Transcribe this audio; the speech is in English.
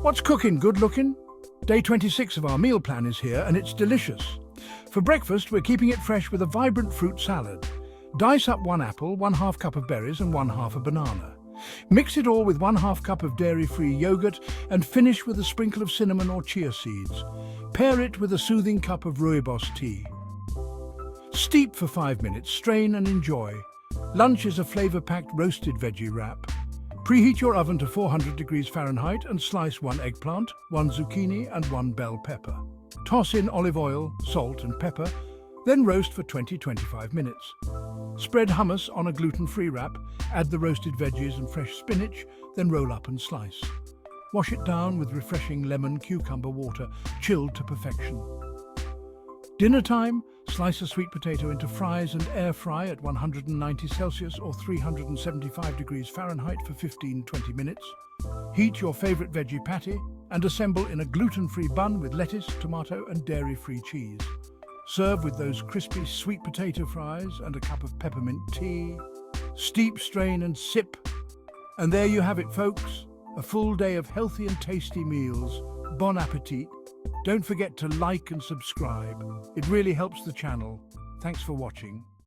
What's cooking good looking? Day 26 of our meal plan is here and it's delicious. For breakfast, we're keeping it fresh with a vibrant fruit salad. Dice up 1 apple, 1/2 cup of berries and 1/2 a banana. Mix it all with 1/2 cup of dairy-free yogurt and finish with a sprinkle of cinnamon or chia seeds. Pair it with a soothing cup of rooibos tea. Steep for 5 minutes, strain and enjoy. Lunch is a flavor-packed roasted veggie wrap. Preheat your oven to 400 degrees Fahrenheit and slice 1 eggplant, 1 zucchini and 1 bell pepper. Toss in olive oil, salt and pepper, then roast for 20-25 minutes. Spread hummus on a gluten-free wrap, add the roasted veggies and fresh spinach, then roll up and slice. Wash it down with refreshing lemon cucumber water, chilled to perfection. Dinner time, slice a sweet potato into fries and air fry at 190 Celsius or 375 degrees Fahrenheit for 15-20 minutes. Heat your favorite veggie patty and assemble in a gluten-free bun with lettuce, tomato and dairy-free cheese. Serve with those crispy sweet potato fries and a cup of peppermint tea. Steep, strain and sip. And there you have it, folks. A full day of healthy and tasty meals. Bon appetit. Don't forget to like and subscribe. It really helps the channel. Thanks for watching.